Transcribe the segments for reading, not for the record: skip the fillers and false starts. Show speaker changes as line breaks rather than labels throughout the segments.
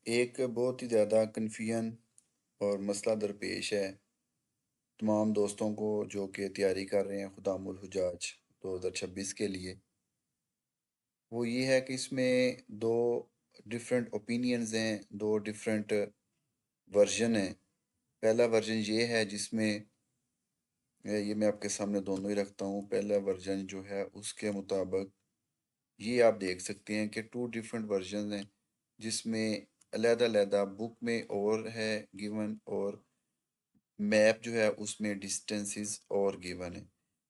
एक बहुत ही ज़्यादा कन्फ्यूजन और मसला दरपेश है तमाम दोस्तों को जो कि तैयारी कर रहे हैं खुदामुल हुजाज 2026 के लिए। वो ये है कि इसमें दो डिफरेंट ओपिनियंस हैं, दो डिफरेंट वर्जन हैं। पहला वर्जन ये है जिसमें ये मैं आपके सामने दोनों ही रखता हूँ। पहला वर्जन जो है उसके मुताबिक ये आप देख सकते हैं कि टू डिफरेंट वर्जन हैं जिसमें अलग-अलग बुक में और है गिवन और मैप जो है उसमें डिस्टेंसेस और गिवन है।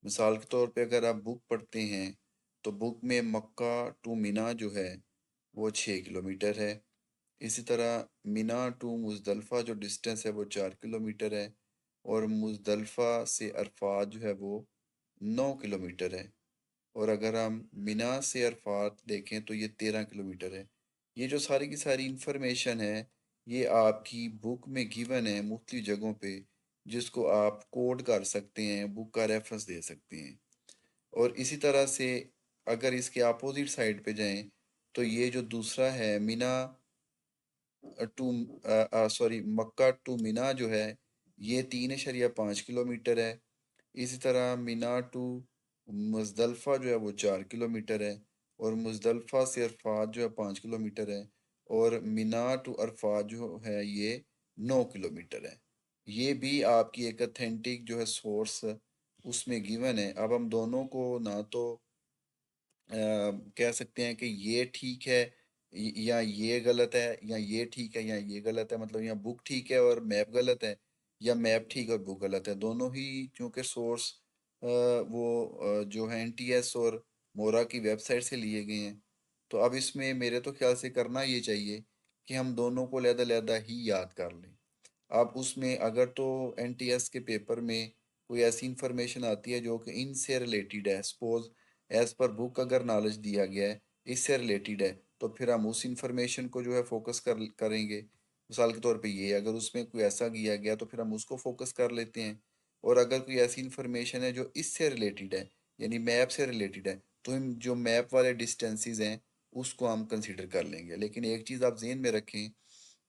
मिसाल के तौर पे अगर आप बुक पढ़ते हैं तो बुक में मक्का टू मिना जो है वो 6 किलोमीटर है। इसी तरह मिना टू मुज़दलिफ़ा जो डिस्टेंस है वो 4 किलोमीटर है और मुज़दलिफ़ा से अरफात जो है वो 9 किलोमीटर है। और अगर हम मिना से अरफात देखें तो ये 13 किलोमीटर है। ये जो सारी की सारी इंफॉर्मेशन है ये आपकी बुक में गिवन है मुख्तलिफ जगहों पे, जिसको आप कोड कर सकते हैं, बुक का रेफरेंस दे सकते हैं। और इसी तरह से अगर इसके अपोजिट साइड पे जाएं तो ये जो दूसरा है मिना टू सॉरी मक्का टू मिना जो है ये 3.5 किलोमीटर है। इसी तरह मिना टू मुज़दलिफ़ा जो है वो 4 किलोमीटर है और मुज़दलिफ़ा से अरफात जो है 5 किलोमीटर है और मिना टू अरफात जो है ये 9 किलोमीटर है। ये भी आपकी एक अथेंटिक जो है सोर्स उसमें गिवन है। अब हम दोनों को ना तो कह सकते हैं कि ये ठीक है या ये गलत है या ये ठीक है या ये गलत है, मतलब या बुक ठीक है और मैप गलत है या मैप ठीक और बुक गलत है। दोनों ही चूंकि सोर्स जो है एनटीएस और मोरा की वेबसाइट से लिए गए हैं, तो अब इसमें मेरे तो ख्याल से करना ये चाहिए कि हम दोनों को अलग-अलग ही याद कर लें। अब उसमें अगर तो एनटीएस के पेपर में कोई ऐसी इंफॉर्मेशन आती है जो कि इनसे रिलेटेड है, सपोज एज पर बुक अगर नॉलेज दिया गया है इससे रिलेटेड है, तो फिर हम उस इंफॉर्मेशन को जो है फोकस करेंगे। मिसाल के तौर पे ये अगर उसमें कोई ऐसा दिया गया तो फिर हम उसको फोकस कर लेते हैं। और अगर कोई ऐसी इंफॉर्मेशन है जो इससे रिलेटेड है यानी मैप से रिलेटेड है, तो हम जो मैप वाले डिस्टेंसेस हैं उसको हम कंसीडर कर लेंगे। लेकिन एक चीज़ आप जेहन में रखें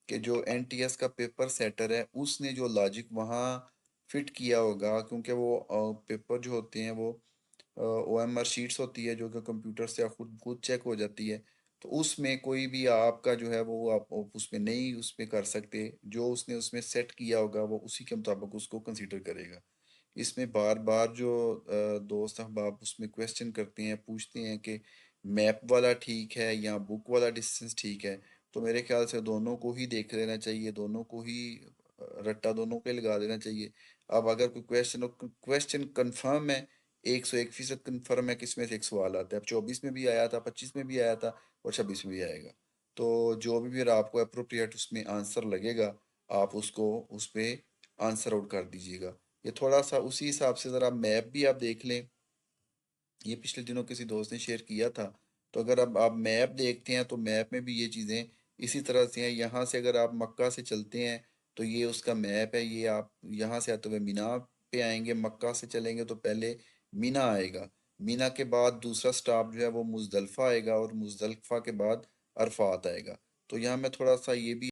कि जो एनटीएस का पेपर सेटर है उसने जो लॉजिक वहाँ फिट किया होगा, क्योंकि वो पेपर जो होते हैं वो ओएमआर शीट्स होती है जो कि कंप्यूटर से खुद खुद चेक हो जाती है। तो उसमें कोई भी आपका जो है वो आप उसमें नहीं उसमें कर सकते। जो उसने उसमें सेट किया होगा वो उसी के मुताबिक उसको कंसीडर करेगा। इसमें बार बार जो दोस्त अहबाब उसमें क्वेश्चन करते हैं, पूछते हैं कि मैप वाला ठीक है या बुक वाला डिस्टेंस ठीक है, तो मेरे ख्याल से दोनों को ही देख लेना चाहिए, दोनों को ही रट्टा दोनों पे लगा देना चाहिए। अब अगर कोई क्वेश्चन कंफर्म है, 101% कंफर्म है कि इसमें से एक सवाल आता है, अब 24 में भी आया था, 25 में भी आया था और 26 में भी आएगा, तो जो भी फिर आपको अप्रोप्रिएट उसमें आंसर लगेगा आप उसको उस पे आंसर आउट कर दीजिएगा। ये थोड़ा सा उसी हिसाब से ज़रा मैप भी आप देख लें, ये पिछले दिनों किसी दोस्त ने शेयर किया था। तो अगर अब आप मैप देखते हैं तो मैप में भी ये चीज़ें इसी तरह से हैं। यहाँ से अगर आप मक्का से चलते हैं तो ये उसका मैप है, ये आप यहाँ से आते हुए मीना पे आएंगे, मक्का से चलेंगे तो पहले मीना आएगा, मीना के बाद दूसरा स्टॉप जो है वो मुजदलफा आएगा और मुजदलफा के बाद अरफात आएगा। तो यहाँ मैं थोड़ा सा ये भी